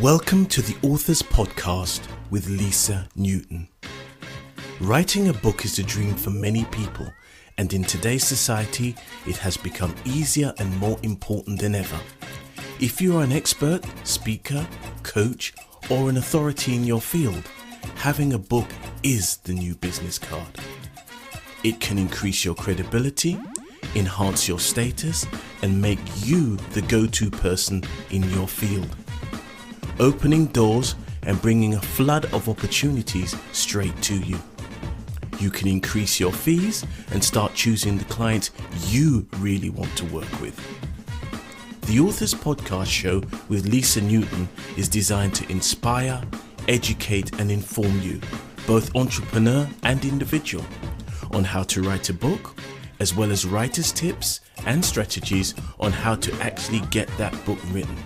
Welcome to the Authors Podcast with Lisa Newton. Writing a book is a dream for many people, and in today's society, it has become easier and more important than ever. If you are an expert, speaker, coach, or an authority in your field, having a book is the new business card. It can increase your credibility, enhance your status, and make you the go-to person in your field, opening doors and bringing a flood of opportunities straight to you. You can increase your fees and start choosing the clients you really want to work with. The Authors Podcast show with Lisa Newton is designed to inspire, educate and inform you, both entrepreneur and individual, on how to write a book, as well as writer's tips and strategies on how to actually get that book written.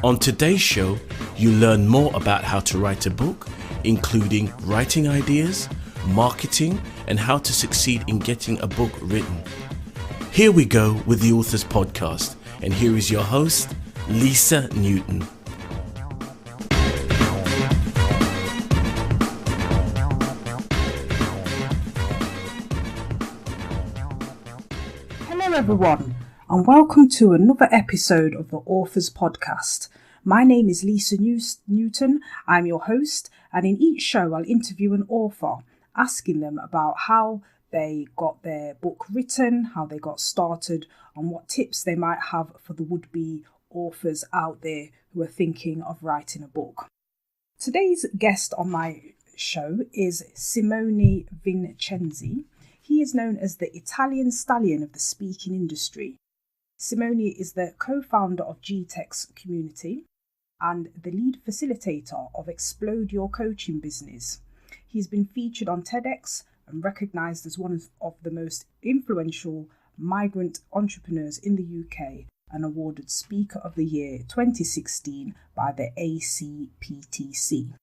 On today's show, you learn more about how to write a book, including writing ideas, marketing, and how to succeed in getting a book written. Here we go with the Authors Podcast, and here is your host, Lisa Newton. Hello everyone, and welcome to another episode of the Authors Podcast. My name is Lisa Newton. I'm your host, and in each show I'll interview an author, asking them about how they got their book written, how they got started, and what tips they might have for the would-be authors out there who are thinking of writing a book. Today's guest on my show is Simone Vincenzi. He is known as the Italian Stallion of the speaking industry. Simone is the co-founder of GTeX Community and the lead facilitator of Explode Your Coaching Business. He's been featured on TEDx and recognised as one of the most influential migrant entrepreneurs in the UK and awarded Speaker of the Year 2016 by the ACPTC.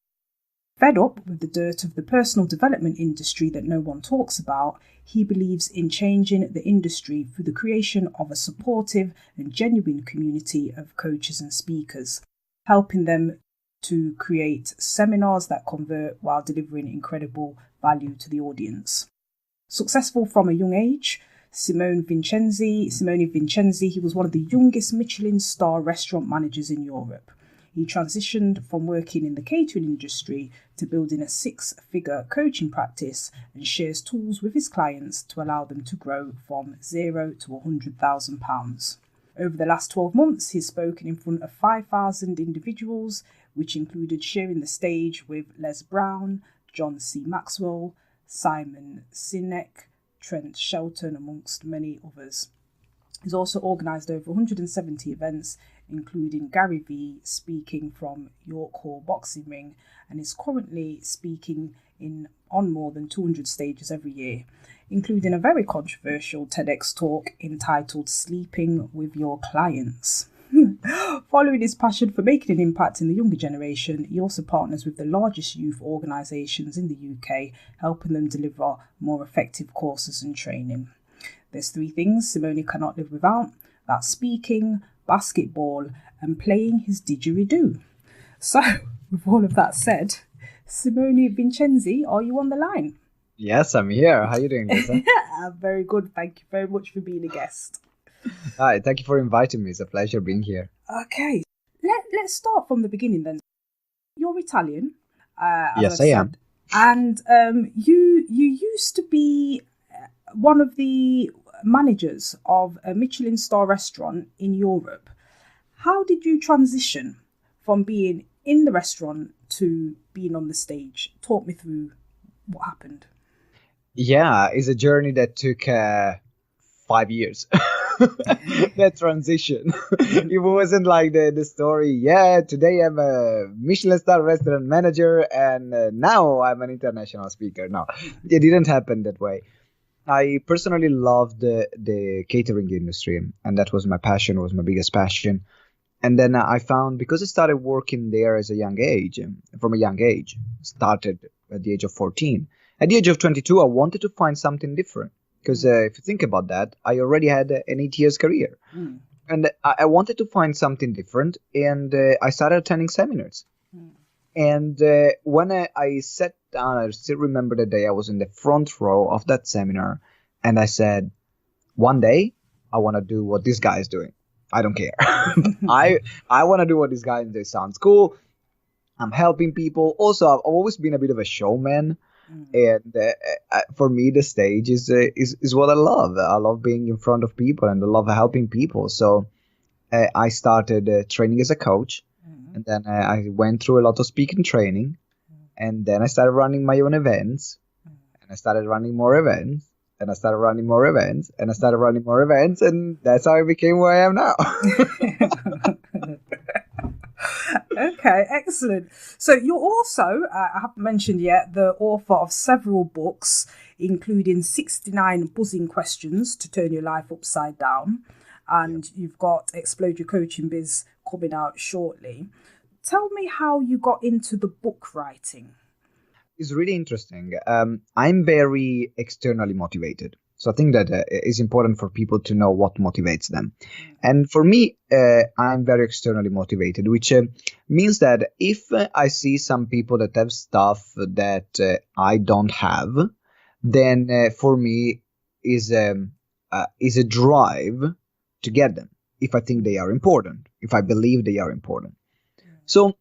Fed up with the dirt of the personal development industry that no one talks about, he believes in changing the industry through the creation of a supportive and genuine community of coaches and speakers, helping them to create seminars that convert while delivering incredible value to the audience. Successful from a young age, Simone Vincenzi, he was one of the youngest Micheline Star restaurant managers in Europe. He transitioned from working in the catering industry to building a six-figure coaching practice and shares tools with his clients to allow them to grow from £0 to £100,000. Over the last 12 months, he's spoken in front of 5,000 individuals, which included sharing the stage with Les Brown, John C. Maxwell, Simon Sinek, Trent Shelton, amongst many others. He's also organised over 170 events, including Gary Vee speaking from York Hall Boxing Ring, and is currently speaking on more than 200 stages every year, including a very controversial TEDx talk entitled Sleeping with Your Clients. Following his passion for making an impact in the younger generation, he also partners with the largest youth organisations in the UK, helping them deliver more effective courses and training. There's three things Simone cannot live without. That's speaking, basketball, and playing his didgeridoo. So, with all of that said, Simone Vincenzi, are you on the line? Yes, I'm here. How are you doing, Lisa? I'm very good. Thank you very much for being a guest. Hi, thank you for inviting me. It's a pleasure being here. Okay, let's start from the beginning then. You're Italian. Yes, I am. And you used to be one of the managers of a Micheline Star restaurant in Europe. How did you transition from being in the restaurant to being on the stage? Talk me through what happened. Yeah, it's a journey that took 5 years. That transition. It wasn't like the story, yeah, today I'm a Michelin star restaurant manager and now I'm an international speaker. No, it didn't happen that way. I personally loved the catering industry, and that was my passion, was my biggest passion. And then I found, because I started working there from a young age, started at the age of 14. At the age of 22, I wanted to find something different. Because if you think about that, I already had an 8 years career. And I wanted to find something different, and I started attending seminars. And when I sat down, I still remember the day I was in the front row of that seminar, and I said, one day I want to do what this guy is doing. I don't care. I want to do what this guy is doing. Sounds cool. I'm helping people. Also, I've always been a bit of a showman. And for me, the stage is what I love. I love being in front of people, and I love helping people. So I started training as a coach, and then I went through a lot of speaking training, and then I started running my own events, and I started running more events, and I started running more events, and I started running more events, and that's how I became where I am now. Okay, excellent. So you're also, I haven't mentioned yet, the author of several books, including 69 buzzing questions to turn your life upside down. And you've got Explode Your Coaching Biz coming out shortly. Tell me how you got into the book writing. It's really interesting. I'm very externally motivated. So I think that it's important for people to know what motivates them. And for me, I'm very externally motivated, which means that if I see some people that have stuff that I don't have, then for me is a drive to get them if I think they are important, if I believe they are important. So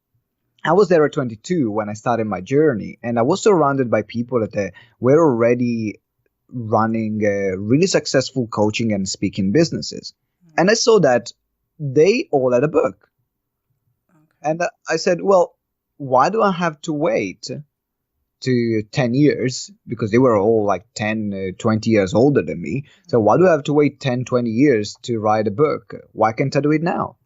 I was there at 22 when I started my journey, and I was surrounded by people that were already running really successful coaching and speaking businesses. And I saw that they all had a book. Okay. And I said, well, why do I have to wait to 10 years? Because they were all like 10, 20 years older than me. So why do I have to wait 10, 20 years to write a book? Why can't I do it now?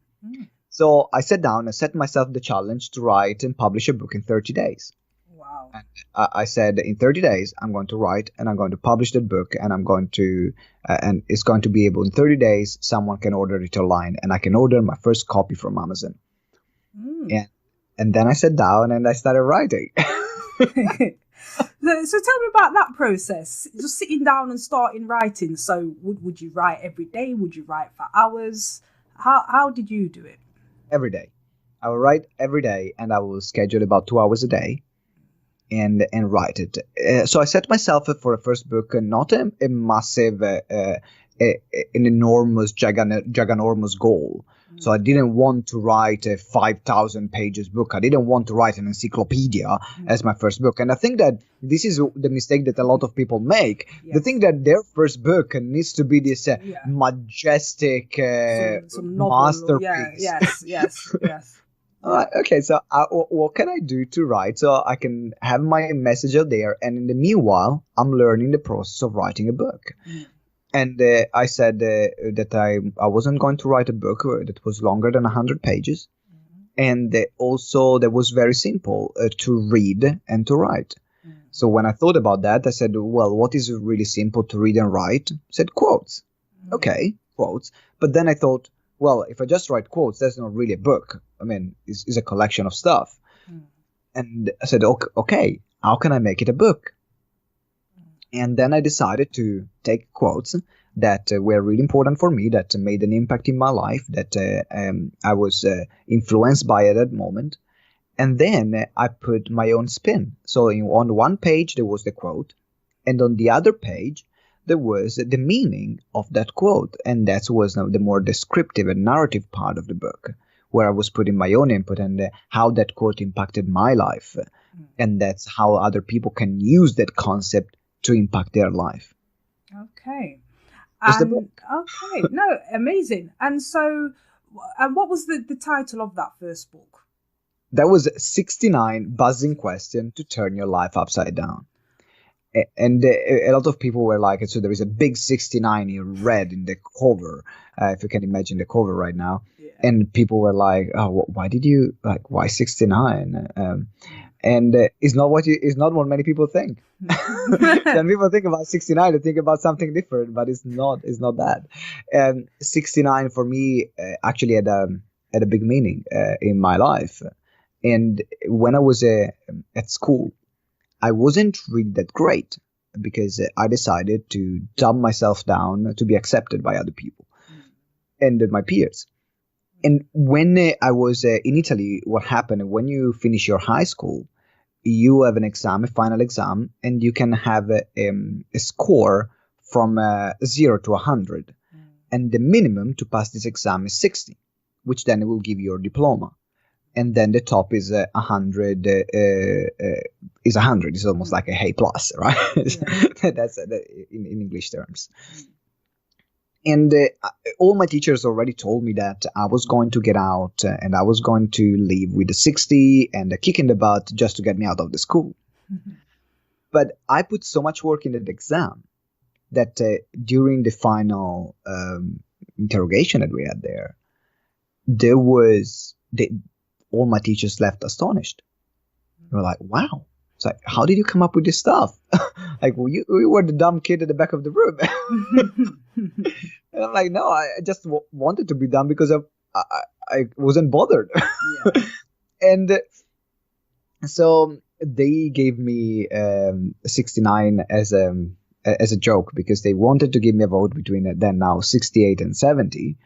So I sat down and set myself the challenge to write and publish a book in 30 days. Wow. And I said, in 30 days, I'm going to write and I'm going to publish that book, and I'm going to, and it's going to be able, in 30 days, someone can order it online, and I can order my first copy from Amazon. And then I sat down and I started writing. So tell me about that process, just sitting down and starting writing. So would you write every day? Would you write for hours? How did you do it? Every day. I will write every day, and I will schedule about 2 hours a day and write it. So I set myself for a first book, not a massive, an enormous, giganormous goal. So I didn't want to write a 5,000 pages book. I didn't want to write an encyclopedia as my first book. And I think that this is the mistake that a lot of people make. Yes. They think that their first book needs to be this majestic some masterpiece. Yes. Okay, so what can I do to write so I can have my message out there? And in the meanwhile, I'm learning the process of writing a book. And I said that I wasn't going to write a book that was longer than 100 pages. And also that was very simple to read and to write. So when I thought about that, I said, well, what is really simple to read and write? I said quotes. Okay, quotes. But then I thought, well, if I just write quotes, that's not really a book. I mean, it's a collection of stuff. And I said, okay, how can I make it a book? And then I decided to take quotes that were really important for me, that made an impact in my life, that I was influenced by at that moment. And then I put my own spin. So on one page, there was the quote. And on the other page, there was the meaning of that quote. And that was the more descriptive and narrative part of the book, where I was putting my own input and how that quote impacted my life. And that's how other people can use that concept to impact their life. Okay. Okay. No, amazing. And so, and what was the title of that first book? That was 69 buzzing questions to turn your life upside down. And a lot of people were like, so there is a big 69 in red in the cover, if you can imagine the cover right now. Yeah. And people were like, oh, why 69? And it's not what many people think. When people think about 69, they think about something different, but it's not that. 69 for me actually had a big meaning in my life. And when I was at school, I wasn't really that great because I decided to dumb myself down to be accepted by other people and my peers. And when I was in Italy, what happened when you finish your high school, you have an exam, a final exam, and you can have a score from 0 to 100. And the minimum to pass this exam is 60, which then will give you your diploma. And then the top is 100. Is 100. It's almost like a A plus, right? Yeah. That's in English terms. And all my teachers already told me that I was going to get out and I was going to leave with a 60 and a kick in the butt just to get me out of the school. Mm-hmm. But I put so much work in the exam that during the final interrogation that we had there was all my teachers left astonished. They were like, wow. It's like, how did you come up with this stuff? Like, well, you were the dumb kid at the back of the room. And I'm like, no, I just wanted to be dumb because I wasn't bothered. Yeah. And so they gave me 69 as a joke because they wanted to give me a vote between then now 68 and 70.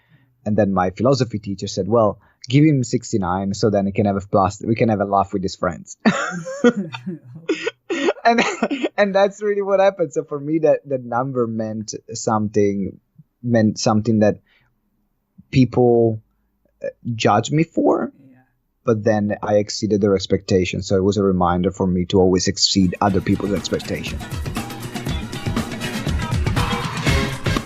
And then my philosophy teacher said, well, give him 69 so then he can have we can have a laugh with his friends. and that's really what happened. So for me, that number meant something that people judged me for, but then I exceeded their expectations. So it was a reminder for me to always exceed other people's expectations.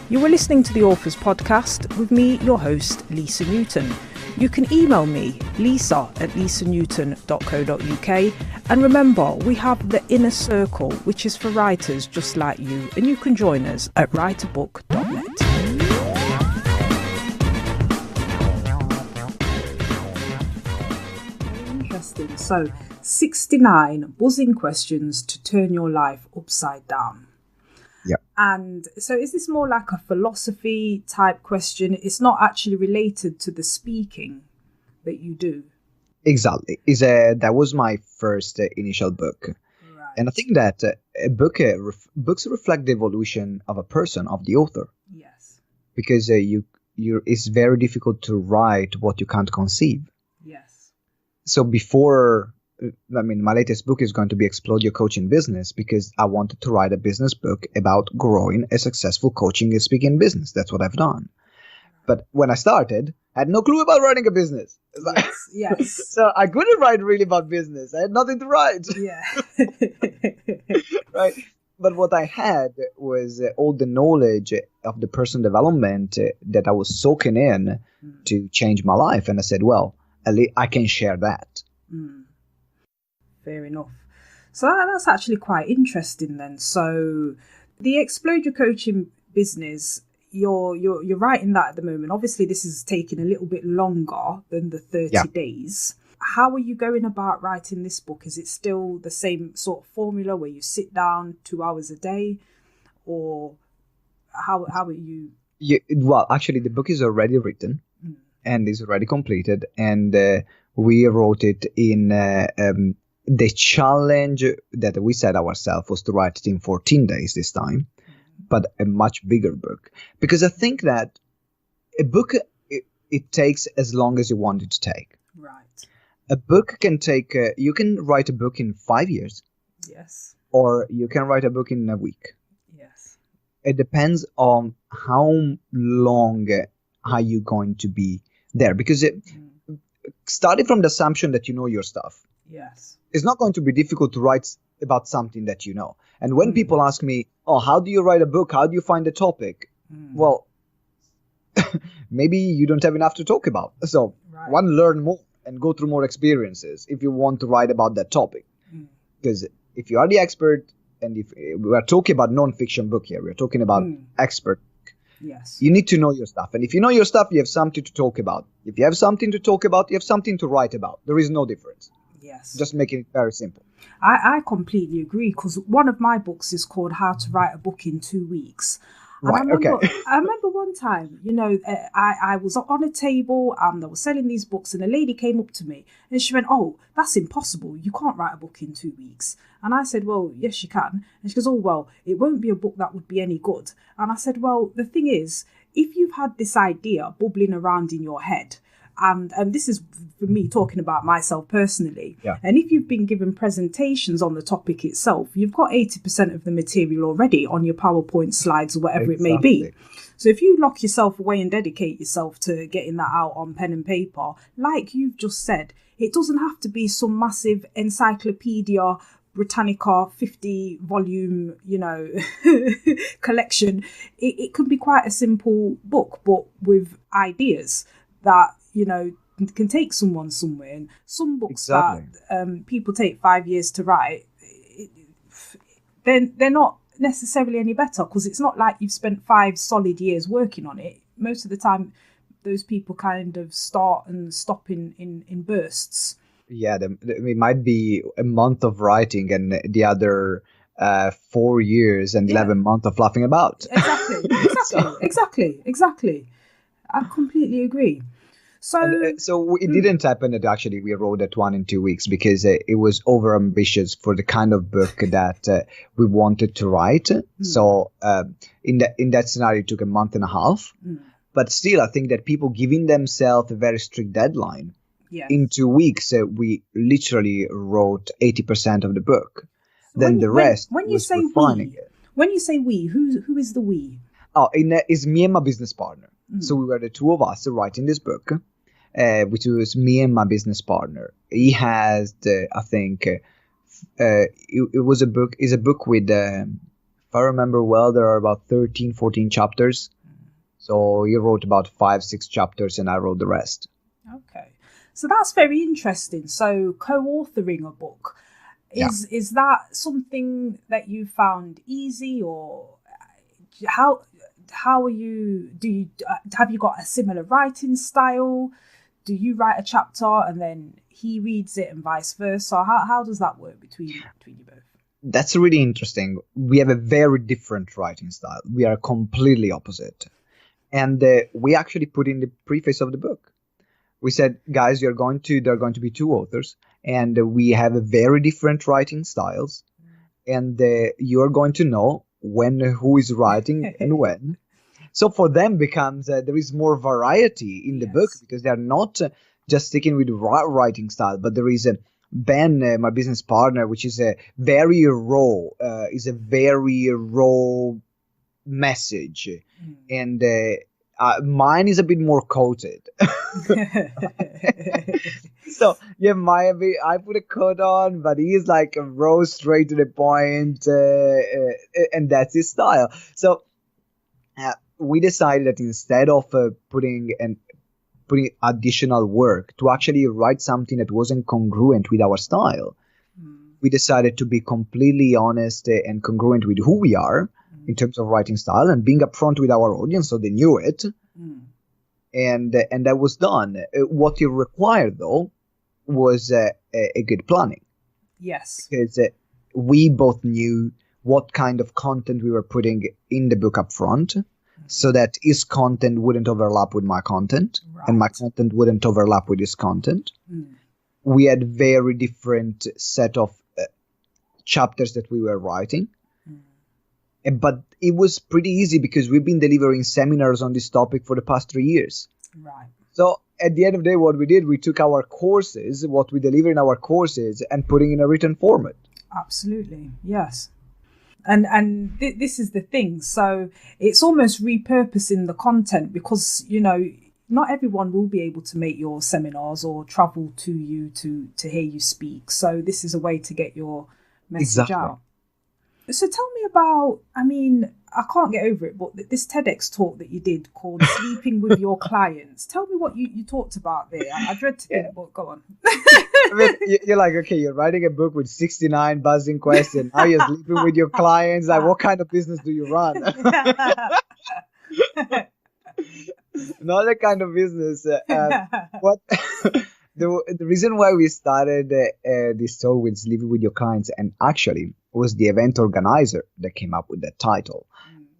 You were listening to the Authors Podcast with me, your host, Lisa Newton. You can email me, lisa@lisanewton.co.uk. And remember, we have the Inner Circle, which is for writers just like you, and you can join us at writeabook.net. Very interesting. So, 69 buzzing questions to turn your life upside down. Yeah. And so is this more like a philosophy type question? It's not actually related to the speaking that you do. Exactly. That was my first initial book. Right. And I think that books reflect the evolution of a person, of the author. Yes. Because it's very difficult to write what you can't conceive. Yes. So my latest book is going to be Explode Your Coaching Business because I wanted to write a business book about growing a successful coaching and speaking business. That's what I've done. But when I started, I had no clue about running a business. Yes. So I couldn't write really about business. I had nothing to write. Yeah. Right. But what I had was all the knowledge of the personal development that I was soaking in to change my life. And I said, well, I can share that. Mm. Fair enough. So that's actually quite interesting then. So the Explode Your Coaching Business, you're writing that at the moment. Obviously, this is taking a little bit longer than the 30 days. How are you going about writing this book? Is it still the same sort of formula where you sit down 2 hours a day, or how are you? Well, actually, the book is already written and is already completed, and we wrote it in. The challenge that we set ourselves was to write it in 14 days this time, but a much bigger book. Because I think that a book, it takes as long as you want it to take. Right. A book can take, you can write a book in 5 years. Yes. Or you can write a book in a week. Yes. It depends on how long are you going to be there. Because starting from the assumption that you know your stuff. Yes. It's not going to be difficult to write about something that you know. And when people ask me, oh, how do you write a book? How do you find a topic? Well, maybe you don't have enough to talk about. So learn more and go through more experiences if you want to write about that topic. Because if you are the expert, and if we are talking about non-fiction book here, we're talking about expert. Yes. You need to know your stuff. And if you know your stuff, you have something to talk about. If you have something to talk about, you have something to write about. There is no difference. Yes. Just making it very simple. I completely agree, because one of my books is called How to Write a Book in 2 Weeks. Right, I remember one time, I was on a table and I was selling these books, and a lady came up to me and she went, oh, that's impossible. You can't write a book in 2 weeks. And I said, well, yes, you can. And she goes, oh, well, it won't be a book that would be any good. And I said, well, the thing is, if you've had this idea bubbling around in your head And this is for me talking about myself personally. Yeah. And if you've been given presentations on the topic itself, you've got 80% of the material already on your PowerPoint slides or whatever it may be. So if you lock yourself away and dedicate yourself to getting that out on pen and paper, like you've just said, it doesn't have to be some massive Encyclopedia Britannica 50 volume, collection. It can be quite a simple book, but with ideas that, can take someone somewhere. And some books that people take 5 years to write, they're not necessarily any better, because it's not like you've spent 5 solid years working on it. Most of the time, those people kind of start and stop in bursts. Yeah, it might be a month of writing and the other 4 years and 11 months of laughing about. Exactly. I completely agree. So it didn't happen that actually we wrote that one in 2 weeks, because it was over ambitious for the kind of book that we wanted to write. So in that scenario, it took a month and a half. But still, I think that people giving themselves a very strict deadline. Yes. In 2 weeks, we literally wrote 80% of the book. So then the rest was refining it. When you say we, who is the we? Oh, it's me and my business partner. So we were the two of us writing this book, which was me and my business partner. He has I think it was a book. Is a book with, if I remember well, there are about 13, 14 chapters. So he wrote about 5-6 chapters, and I wrote the rest. Okay. So that's very interesting. So co-authoring a book, is that something that you found easy, or how are you? Have you got a similar writing style? Do you write a chapter and then he reads it and vice versa? How does that work between you both? That's really interesting. We have a very different writing style. We are completely opposite, and we actually put in the preface of the book. We said, guys, there are going to be 2 authors, and we have a very different writing styles, and you're going to know who is writing and when. So for them becomes there is more variety in the book, because they're not just sticking with writing style, but there is Ben, my business partner, which is a very raw message, and mine is a bit more coated. So I put a coat on, but he is like a raw, straight to the point, and that's his style. So we decided that instead of putting additional work to actually write something that wasn't congruent with our style, we decided to be completely honest and congruent with who we are in terms of writing style, and being upfront with our audience so they knew it. And that was done. What it required, though, was a good planning. Yes. Because we both knew what kind of content we were putting in the book up front, so that his content wouldn't overlap with my content, and my content wouldn't overlap with his content. We had very different set of chapters that we were writing. But it was pretty easy, because we've been delivering seminars on this topic for the past 3 years. Right. So at the end of the day, what we did, we took our courses, what we deliver in our courses, and putting in a written format. Absolutely. Yes. And this is the thing. So it's almost repurposing the content, because, not everyone will be able to make your seminars or travel to you to hear you speak. So this is a way to get your message out. So tell me about, I can't get over it, but this TEDx talk that you did called Sleeping with Your Clients. Tell me what you talked about there. I dread to think, but go on. You're like, okay, you're writing a book with 69 buzzing questions. Now you're sleeping with your clients. Like, what kind of business do you run? Not that kind of business. What? The reason why we started this talk with Sleeping with Your Clients, and actually was the event organizer that came up with that title.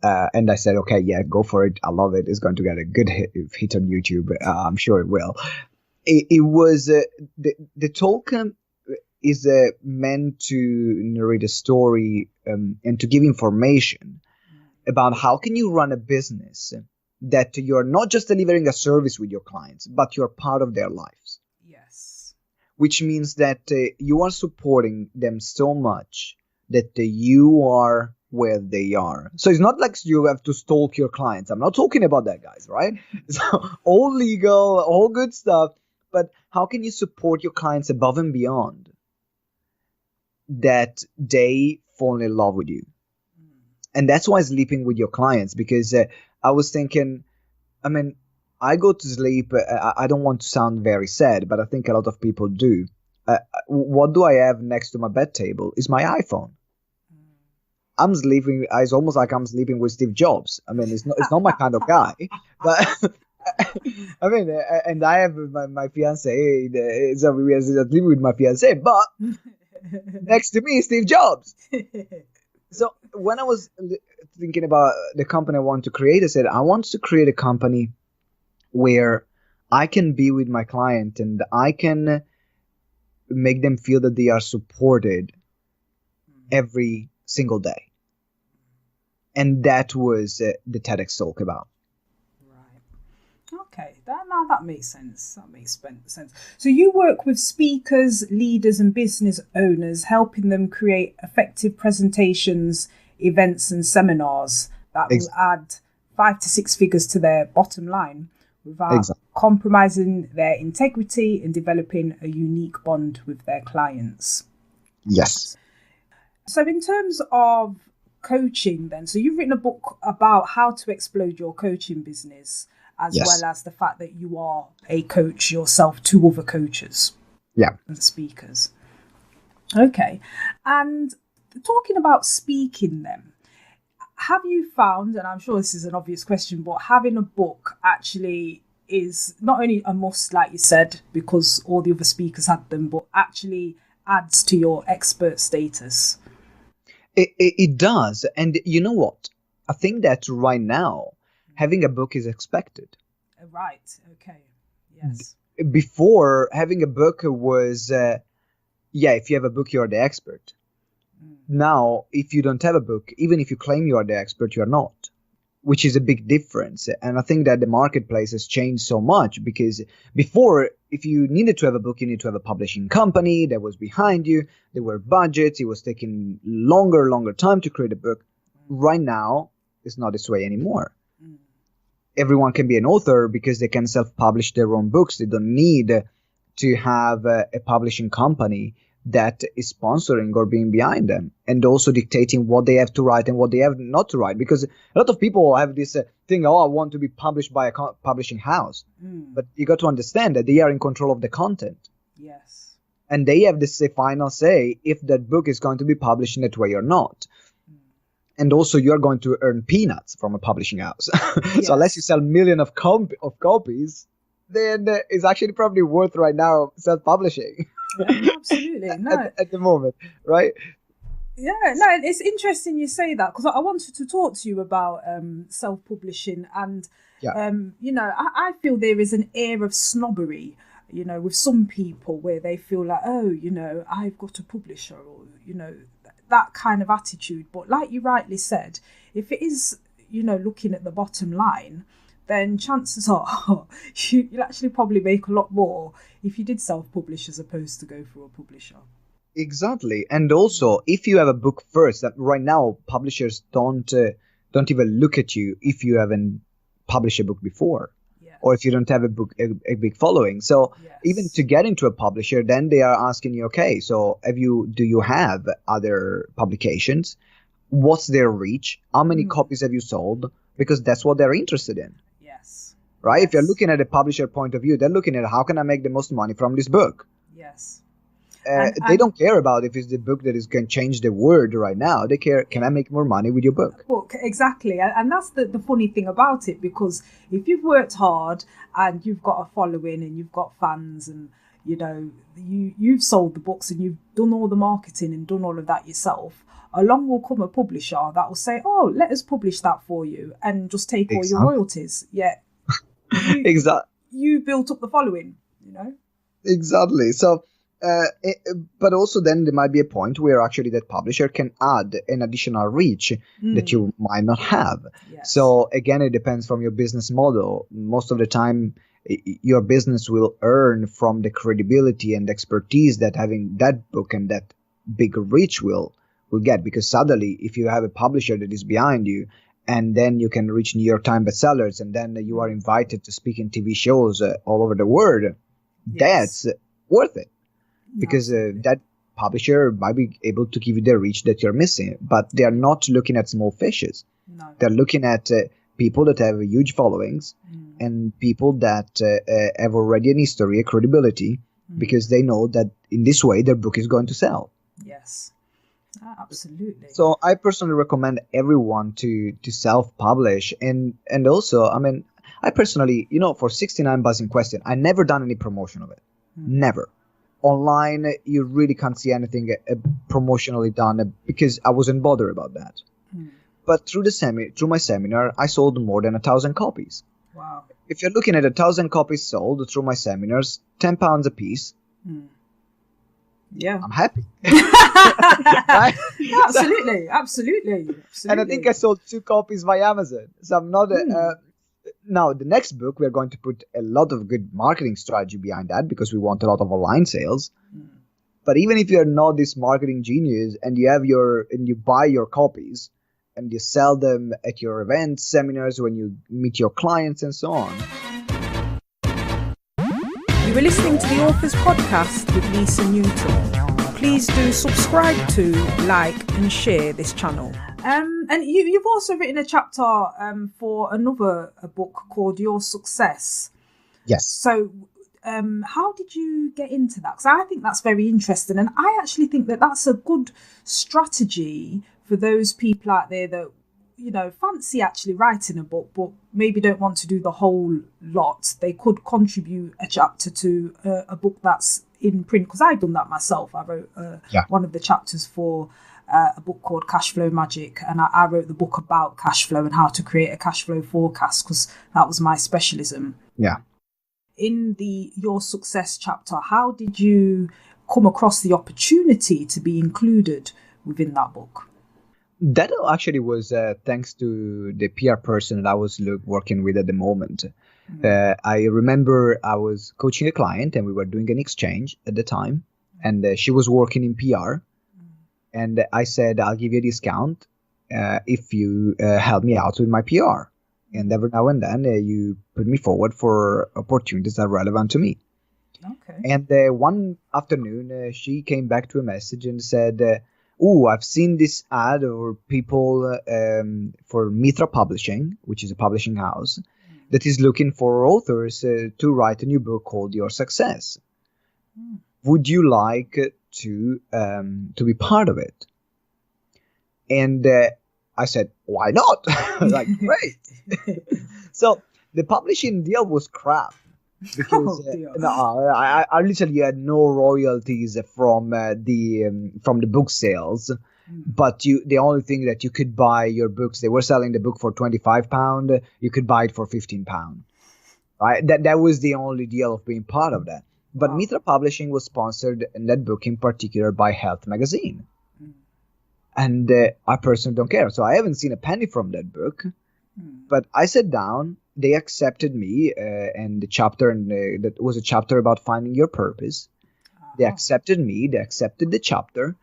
And I said, okay, yeah, go for it. I love it. It's going to get a good hit on YouTube. I'm sure it will. It was the talk is meant to narrate a story and to give information about how can you run a business that you're not just delivering a service with your clients, but you're part of their lives. Yes. Which means that you are supporting them so much that you are where they are. So it's not like you have to stalk your clients. I'm not talking about that, guys, right? So all legal, all good stuff. But how can you support your clients above and beyond that they fall in love with you? And that's why sleeping with your clients, because I was thinking, I mean, I go to sleep. I don't want to sound very sad, but I think a lot of people do. What do I have next to my bed table is my iPhone. I'm sleeping. It's almost like I'm sleeping with Steve Jobs. I mean, it's not my kind of guy, but I mean, and I have my fiance. So we are living with my fiance, but next to me is Steve Jobs. So when I was thinking about the company I want to create, I said I want to create a company where I can be with my client and I can make them feel that they are supported every single day. And that was the TEDx talk about. Right. Okay. That makes sense. That makes sense. So you work with speakers, leaders and business owners, helping them create effective presentations, events and seminars that will add 5 to 6 figures to their bottom line without compromising their integrity and developing a unique bond with their clients. Yes. So in terms of coaching then, so you've written a book about how to explode your coaching business, as well as the fact that you are a coach yourself to other coaches and speakers. Okay. And talking about speaking then, have you found, and I'm sure this is an obvious question, but having a book actually is not only a must, like you said, because all the other speakers had them, but actually adds to your expert status? It does. And you know what? I think that right now, having a book is expected. Right. Okay. Yes. Before, having a book was, if you have a book, you're the expert. Now, if you don't have a book, even if you claim you are the expert, you are not, which is a big difference. And I think that the marketplace has changed so much, because before, if you needed to have a book, you need to have a publishing company that was behind you. There were budgets. It was taking longer time to create a book. Right now, it's not this way anymore. Everyone can be an author because they can self-publish their own books. They don't need to have a publishing company that is sponsoring or being behind them and also dictating what they have to write and what they have not to write. Because a lot of people have this thing, I want to be published by a publishing house. But you got to understand that they are in control of the content. Yes. And they have this final say if that book is going to be published in that way or not. And also, you're going to earn peanuts from a publishing house. So unless you sell millions of copies, then it's actually probably worth right now self-publishing. Yeah, absolutely. No. at the moment, right? Yeah, no, it's interesting you say that, because I wanted to talk to you about self-publishing. And, I feel there is an air of snobbery, with some people where they feel like, I've got a publisher, or, that kind of attitude. But like you rightly said, if it is, looking at the bottom line, then chances are you'll actually probably make a lot more if you did self-publish as opposed to go through a publisher. Exactly. And also, if you have a book first, that right now publishers don't even look at you if you haven't published a book before. Or if you don't have a big following. So even to get into a publisher, then they are asking you, okay, so do you have other publications? What's their reach? How many copies have you sold? Because that's what they're interested in. Yes. Right? If you're looking at a publisher point of view, they're looking at how can I make the most money from this book? Yes. They don't care about if it's the book that can change the world right now. They care, can I make more money with your book? Exactly. And that's the funny thing about it, because if you've worked hard and you've got a following and you've got fans and, you've sold the books and you've done all the marketing and done all of that yourself, along will come a publisher that will say, oh, let us publish that for you and just take all your royalties. Yeah. Exactly. You built up the following, Exactly. So But also then there might be a point where actually that publisher can add an additional reach that you might not have. Yes. So again, it depends from your business model. Most of the time, your business will earn from the credibility and expertise that having that book and that big reach will get. Because suddenly, if you have a publisher that is behind you, and then you can reach New York Times bestsellers, and then you are invited to speak in TV shows all over the world, that's worth it. Because that publisher might be able to give you the reach that you're missing, but they are not looking at small fishes. No. They're looking at people that have huge followings and people that have already an history, a credibility, because they know that in this way their book is going to sell. Yes, absolutely. So I personally recommend everyone to self-publish, and also, I mean, I personally, for 69 Buzzing Question, I never done any promotion of it, never. Online, you really can't see anything promotionally done because I wasn't bothered about that. But through my seminar, I sold more than 1,000 copies. Wow! If you're looking at 1,000 copies sold through my seminars, £10 a piece. Yeah, I'm happy. Right? Absolutely. And I think I sold 2 copies via Amazon. So I'm not. Now, the next book, we're going to put a lot of good marketing strategy behind that because we want a lot of online sales. But even if you're not this marketing genius and you buy your copies and you sell them at your events, seminars, when you meet your clients and so on. You were listening to the Authors Podcast with Lisa Newton. Please do subscribe to, like and share this channel. And you've also written a chapter for another book called Your Success. Yes. So how did you get into that? Because I think that's very interesting. And I actually think that that's a good strategy for those people out there that, fancy actually writing a book, but maybe don't want to do the whole lot. They could contribute a chapter to a book that's in print. Because I've done that myself. I wrote one of the chapters for a book called Cash Flow Magic, and I wrote the book about cash flow and how to create a cash flow forecast because that was my specialism. Yeah. In the Your Success chapter, how did you come across the opportunity to be included within that book? That actually was thanks to the PR person that I was working with at the moment. I remember I was coaching a client and we were doing an exchange at the time, and she was working in PR. And I said, I'll give you a discount if you help me out with my PR. And every now and then you put me forward for opportunities that are relevant to me. Okay. And one afternoon, she came back to a message and said, I've seen this ad or people for Mitra Publishing, which is a publishing house, that is looking for authors to write a new book called Your Success. Would you like to be part of it? And I said, why not? Like, great. So the publishing deal was crap because I literally had no royalties from the book sales. But the only thing that you could buy your books, they were selling the book for £25. You could buy it for £15. Right? That was the only deal of being part of that. But Mitra Publishing was sponsored in that book in particular by Health Magazine. And I personally don't care. So I haven't seen a penny from that book. But I sat down, they accepted me and the chapter, and that was a chapter about finding your purpose. They accepted me, they accepted the chapter,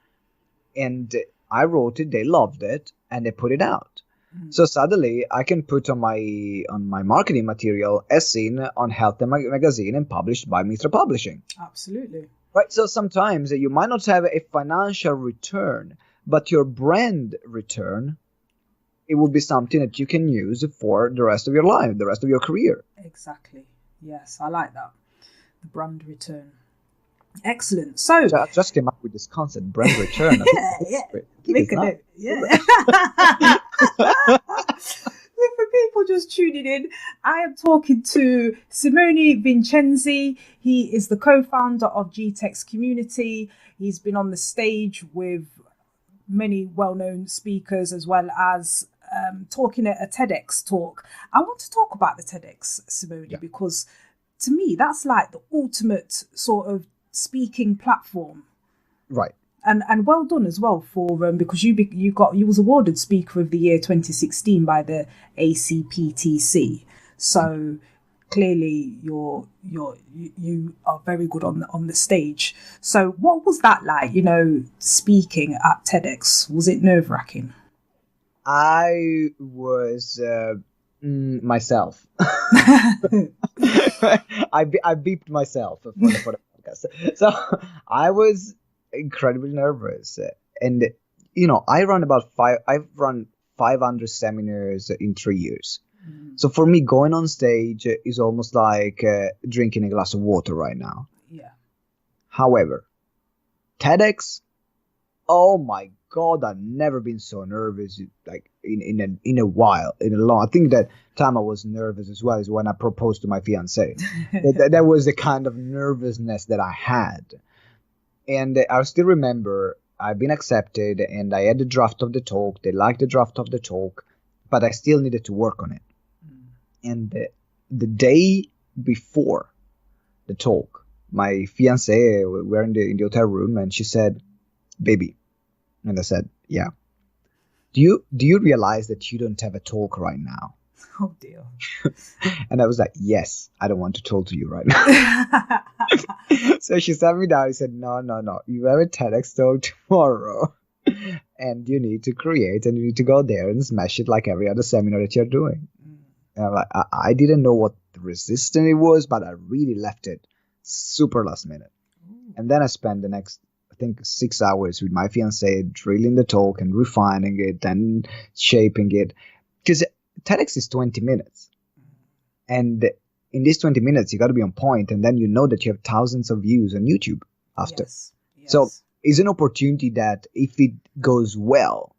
and I wrote it, they loved it, and they put it out. So suddenly I can put on my marketing material as seen on Health Magazine and published by Mitra Publishing. Absolutely. Right. So sometimes you might not have a financial return, but your brand return, it will be something that you can use for the rest of your life, the rest of your career. Exactly. Yes, I like that. The brand return. Excellent. So I just came up with this concept, brand return. Make a note. Yeah. For people just tuning in, I am talking to Simone Vincenzi. He is the co-founder of GTeX Community. He's been on the stage with many well-known speakers as well as talking at a TEDx talk. I want to talk about the TEDx, Simone, because to me, that's like the ultimate sort of speaking platform. Right. And well done as well for because you was awarded Speaker of the Year 2016 by the ACPTC. So clearly you are very good on the stage. So what was that like? Speaking at TEDx, was it nerve-wracking? I was myself. I beeped myself for the podcast. So I was incredibly nervous, and I've run 500 seminars in 3 years. So for me, going on stage is almost like drinking a glass of water right now. Yeah. However, TEDx, oh my God, I've never been so nervous like in a while, in a long. I think that time I was nervous as well is when I proposed to my fiancée. that was the kind of nervousness that I had. And I still remember I've been accepted and I had the draft of the talk. They liked the draft of the talk, but I still needed to work on it. And the day before the talk, my fiancée, we were in the hotel room, and she said, "Baby," and I said, "Yeah. Do you realize that you don't have a talk right now?" Oh dear. And I was like, "Yes, I don't want to talk to you right now." So she sat me down and said, No. You have a TEDx talk tomorrow. And you need to create, and you need to go there and smash it like every other seminar that you're doing. And I'm like, I didn't know what resistant it was, but I really left it super last minute. And then I spent the next, I think, 6 hours with my fiancée drilling the talk and refining it and shaping it. Because TEDx is 20 minutes. And in these 20 minutes, you got to be on point, and then you know that you have thousands of views on YouTube after. Yes. So it's an opportunity that if it goes well,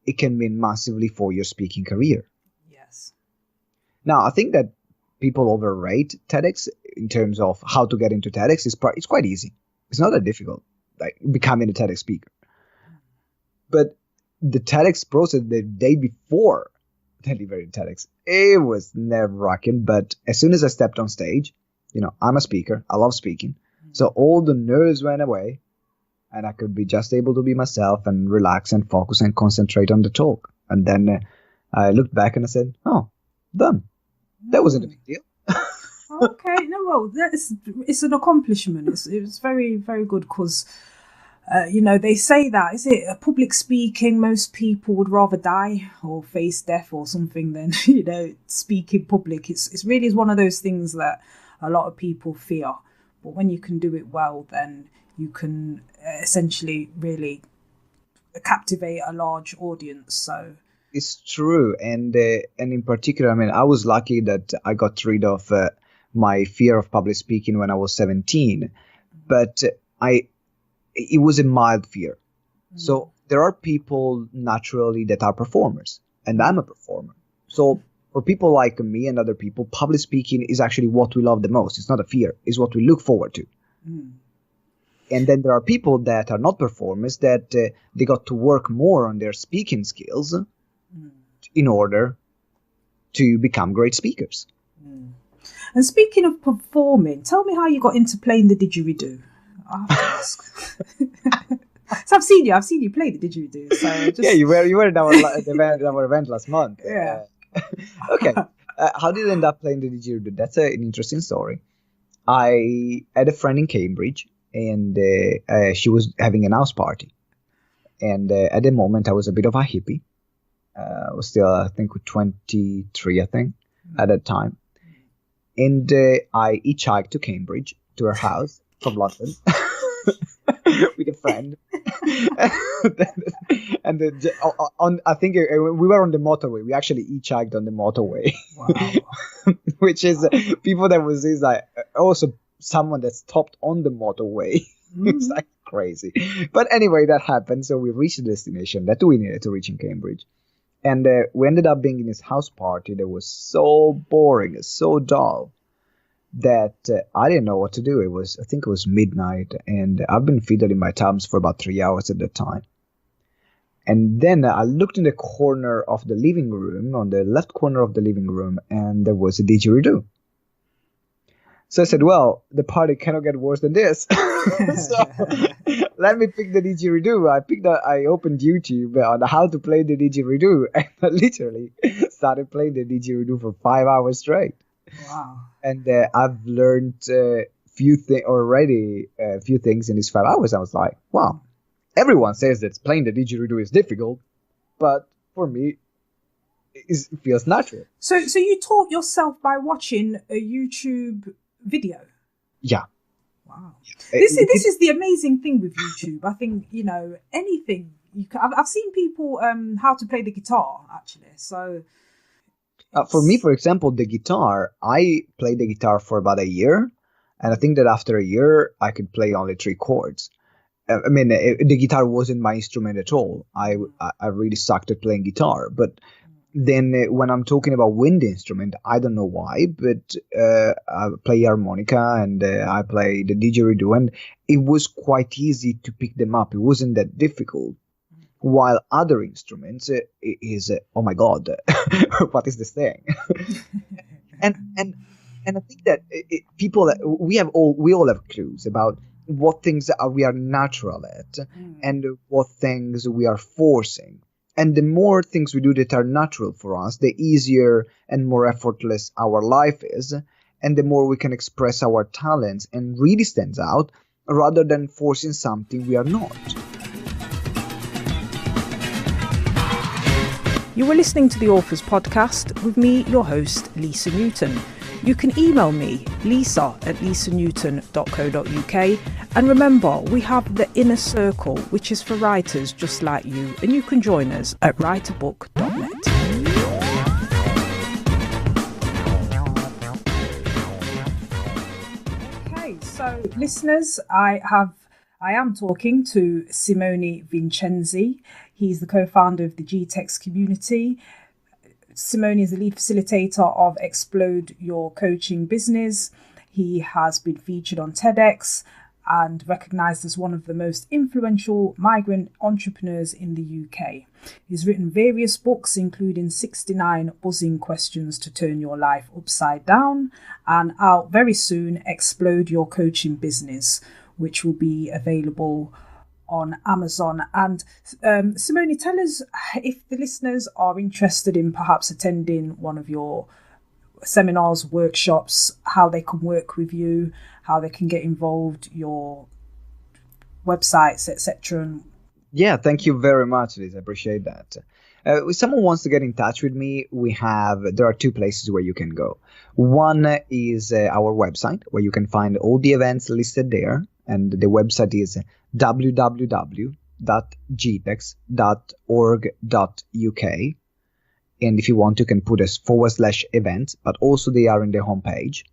it can mean massively for your speaking career. Yes. Now, I think that people overrate TEDx in terms of how to get into TEDx. It's quite easy. It's not that difficult, like becoming a TEDx speaker. But the TEDx process the day before delivering TEDx, it was nerve-wracking. But as soon as I stepped on stage, I'm a speaker. I love speaking. So all the nerves went away, and I could be just able to be myself and relax and focus and concentrate on the talk. And then I looked back and I said, "Oh, done. That wasn't a big deal." Okay, no, well, it's an accomplishment. It's very, very good because, they say that, is it public speaking, most people would rather die or face death or something than, speak in public. It's really one of those things that a lot of people fear. But when you can do it well, then you can essentially really captivate a large audience. So it's true. And in particular, I mean, I was lucky that I got rid of my fear of public speaking when I was 17, but it was a mild fear. So there are people naturally that are performers, and I'm a performer. So for people like me and other people, public speaking is actually what we love the most. It's not a fear. It's what we look forward to. And then there are people that are not performers that they got to work more on their speaking skills in order to become great speakers. And speaking of performing, tell me how you got into playing the didgeridoo. I have to ask. So I've seen you play the didgeridoo. So yeah, you were at our event last month. Yeah. Okay. How did you end up playing the didgeridoo? That's an interesting story. I had a friend in Cambridge, and she was having an house party. And at the moment, I was a bit of a hippie. I was still, I think, 23, I think, at that time. And I hitchhiked to Cambridge, to her house from London, with a friend. And I think we were on the motorway. We actually hitchhiked on the motorway. Wow. Which is people that was is like also someone that stopped on the motorway. It's like crazy. But anyway, that happened. So we reached the destination that we needed to reach in Cambridge. And we ended up being in his house party that was so boring, so dull, that I didn't know what to do. I think it was midnight, and I've been fiddling my thumbs for about 3 hours at that time. And then I looked in the corner of the living room, on the left corner of the living room, and there was a didgeridoo. So I said, well, the party cannot get worse than this. So let me pick the didgeridoo. I opened YouTube on how to play the didgeridoo, and I literally started playing the didgeridoo for 5 hours straight. Wow. And I've learned a few things in these 5 hours. I was like, wow, everyone says that playing the didgeridoo is difficult, but for me, it feels natural. So you taught yourself by watching a YouTube video? Yeah. Wow. This is the amazing thing with YouTube. I think, anything you can. I've seen people how to play the guitar actually. So for me, for example, the guitar, I played the guitar for about a year, and I think that after a year I could play only 3 chords. I mean, the guitar wasn't my instrument at all. I really sucked at playing guitar. But then when I'm talking about wind instrument, I don't know why, but I play harmonica and I play the didgeridoo, and it was quite easy to pick them up. It wasn't that difficult. While other instruments is oh my god, what is this thing? and I think that we all have clues about what things we are natural at and what things we are forcing. And the more things we do that are natural for us, the easier and more effortless our life is, and the more we can express our talents and really stand out rather than forcing something we are not. You were listening to the Authors Podcast with me, your host, Lisa Newton. You can email me, lisa@lisanewton.co.uk. And remember, we have the Inner Circle, which is for writers just like you, and you can join us at writerbook.net. Okay, so listeners, I am talking to Simone Vincenzi. He's the co-founder of the GTeX Community. Simone is the lead facilitator of Explode Your Coaching Business. He has been featured on TEDx and recognised as one of the most influential migrant entrepreneurs in the UK. He's written various books, including 69 buzzing questions to turn your life upside down, and out very soon, Explode Your Coaching Business, which will be available on Amazon. And Simone, tell us if the listeners are interested in perhaps attending one of your seminars, workshops, how they can work with you, how they can get involved, your websites, etc. Yeah, thank you very much, Liz. I appreciate that. If someone wants to get in touch with me, there are 2 places where you can go. One is our website, where you can find all the events listed there. And the website is www.gtex.org.uk. And if you want, you can put a /events, but also they are in the homepage.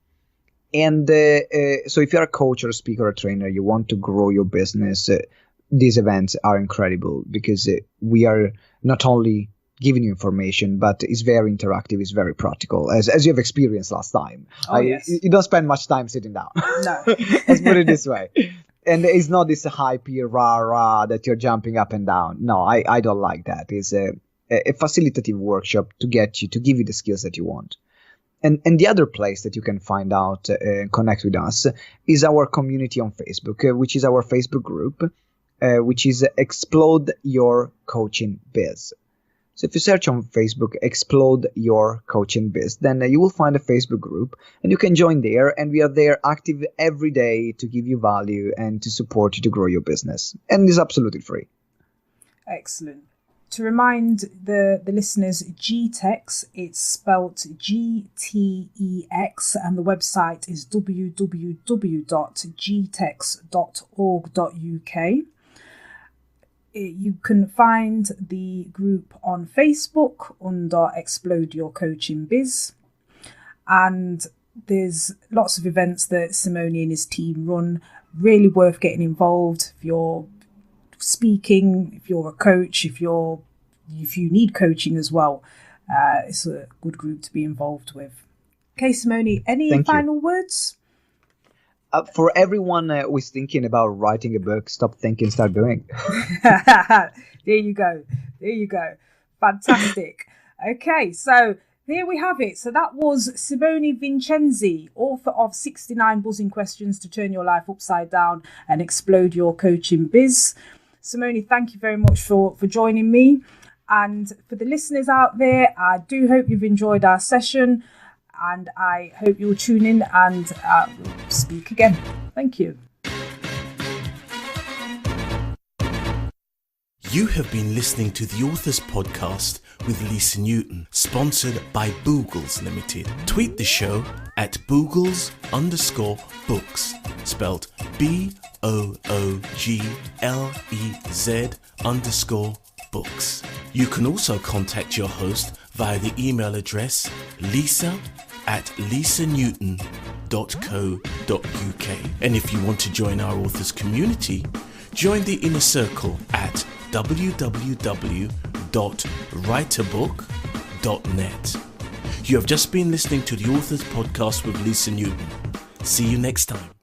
And so if you're a coach or a speaker or a trainer, you want to grow your business, these events are incredible because we are not only giving you information, but it's very interactive, it's very practical, as you have experienced last time. Yes. You don't spend much time sitting down. No. Let's put it this way. And it's not this hype rah that you're jumping up and down. No, I don't like that. It's a facilitative workshop to give you the skills that you want. And the other place that you can find out, connect with us, is our community on Facebook, which is our Facebook group, which is Explode Your Coaching Biz. So if you search on Facebook, Explode Your Coaching Biz, then you will find a Facebook group and you can join there. And we are there active every day to give you value and to support you to grow your business. And it's absolutely free. Excellent. To remind the listeners, GTeX, it's spelt GTEX, and the website is www.gtex.org.uk. You can find the group on Facebook under Explode Your Coaching Biz. And there's lots of events that Simone and his team run. Really worth getting involved if you're speaking, if you're a coach, if you need coaching as well. It's a good group to be involved with. Okay, Simone, any final words? For everyone who is thinking about writing a book, stop thinking, start doing. There you go. Fantastic. Okay, so There we have it. So that was Simone Vincenzi, author of 69 Buzzing Questions to Turn Your Life Upside Down and Explode Your Coaching Biz. Simone, thank you very much for joining me. And for the listeners out there, I do hope you've enjoyed our session, and I hope you'll tune in and speak again. Thank you. You have been listening to the Authors Podcast with Lisa Newton, sponsored by Boogles Limited. Tweet the show at Boogles_books, spelled BOOGLEZ_books. You can also contact your host via the email address lisa@lisanewton.co.uk. And if you want to join our authors community, join the inner circle at www.writeabook.net. You have just been listening to the Authors Podcast with Lisa Newton. See you next time.